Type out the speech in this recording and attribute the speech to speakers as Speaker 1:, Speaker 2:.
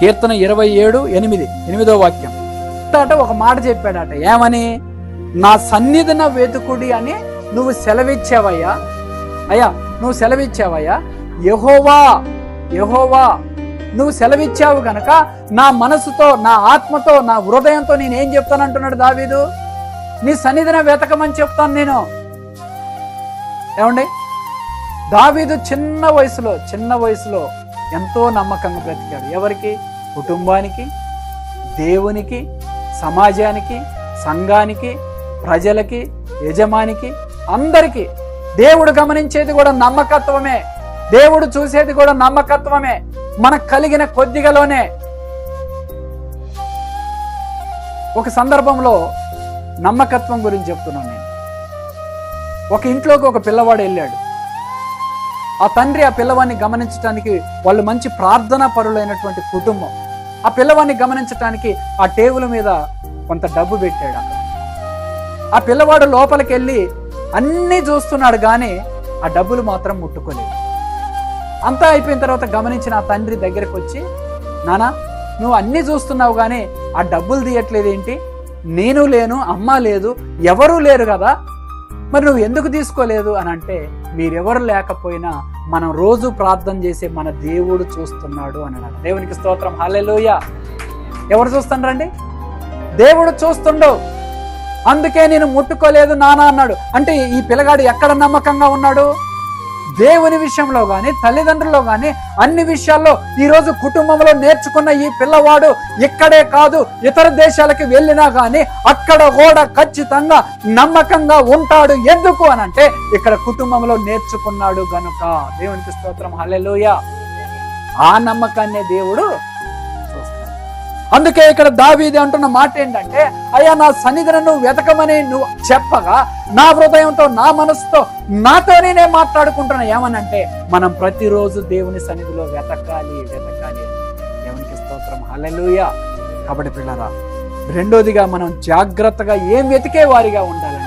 Speaker 1: కీర్తన 27:8 వాక్యం. ఒక మాట చెప్పాడట, ఏమని? నా సన్నిధిన వెతుకుడి అని నువ్వు సెలవిచ్చావయ్యా. అయ్యా నువ్వు సెలవిచ్చావయ్యా. యెహోవా యెహోవా నువ్వు సెలవిచ్చావు గనక నా మనసుతో, నా ఆత్మతో, నా హృదయంతో నేనేం చెప్తానంటున్నాడు దావీదు. నీ సన్నిధిన వెతకమని చెప్తాను నేను. ఏమండి, దావీదు చిన్న వయసులో ఎంతో నమ్మకంగా బ్రతికాడు. ఎవరికి? కుటుంబానికి, దేవునికి, సమాజానికి, సంఘానికి, ప్రజలకి, యజమానికి, అందరికీ. దేవుడు గమనించేది కూడా నమ్మకత్వమే, దేవుడు చూసేది కూడా నమ్మకత్వమే. మనకు కలిగిన కొద్దిగాలోనే. ఒక సందర్భంలో నమ్మకత్వం గురించి చెప్తున్నాను నేను. ఒక ఇంట్లోకి ఒక పిల్లవాడు వెళ్ళాడు. ఆ తండ్రి ఆ పిల్లవాడిని గమనించడానికి, వాళ్ళు మంచి ప్రార్థనా పరులైనటువంటి కుటుంబం, ఆ పిల్లవాడిని గమనించడానికి ఆ టేబుల్ మీద కొంత డబ్బు పెట్టాడు. అక్కడ ఆ పిల్లవాడు లోపలికి వెళ్ళి అన్నీ చూస్తున్నాడు, కానీ ఆ డబ్బులు మాత్రం ముట్టుకోలేదు. అంతా అయిపోయిన తర్వాత గమనించిన ఆ తండ్రి దగ్గరికి వచ్చి, నానా నువ్వు అన్నీ చూస్తున్నావు కానీ ఆ డబ్బులు తీయట్లేదు ఏంటి? నేను లేను, అమ్మ లేదు, ఎవరూ లేరు కదా, మరి నువ్వు ఎందుకు తీసుకోలేదు అని అంటే, మీరెవరు లేకపోయినా మనం రోజు ప్రార్థన చేసే మన దేవుడు చూస్తున్నాడు అన్నాడు. దేవునికి స్తోత్రం, హల్లెలూయా. ఎవరు చూస్తుండ్రండి? దేవుడు చూస్తుండు. అందుకే నేను ముట్టుకోలేదు నాన్న అన్నాడు. అంటే ఈ పిల్లగాడు ఎక్కడ నమ్మకంగా ఉన్నాడు? దేవుని విషయంలో కానీ, తల్లిదండ్రుల్లో కానీ, అన్ని విషయాల్లో. ఈరోజు కుటుంబంలో నేర్చుకున్న ఈ పిల్లవాడు ఇక్కడే కాదు, ఇతర దేశాలకి వెళ్ళినా కానీ అక్కడ కూడా ఖచ్చితంగా నమ్మకంగా ఉంటాడు. ఎందుకు అని అంటే, ఇక్కడ కుటుంబంలో నేర్చుకున్నాడు గనుక. దేవునికి స్తోత్రం, హల్లెలూయా. ఆ నమ్మకాన్నే దేవుడు చూస్తాడు. అందుకే ఇక్కడ దావీదు అంటున్న మాట ఏంటంటే, అయ్యా నా సన్నిధిని నువ్వు వెతకమని నువ్వు చెప్పగా, నా హృదయంతో, నా మనసుతో, నాతోనే నేను మాట్లాడుకుంటున్నా. ఏమనంటే, మనం ప్రతిరోజు దేవుని సన్నిధిలో వెతకాలి. దేవునికి స్తోత్రం, హల్లెలూయా. కాబట్టి పిల్లరా, రెండోదిగా మనం జాగ్రత్తగా ఏం వెతికే వారిగా ఉండాలంటే,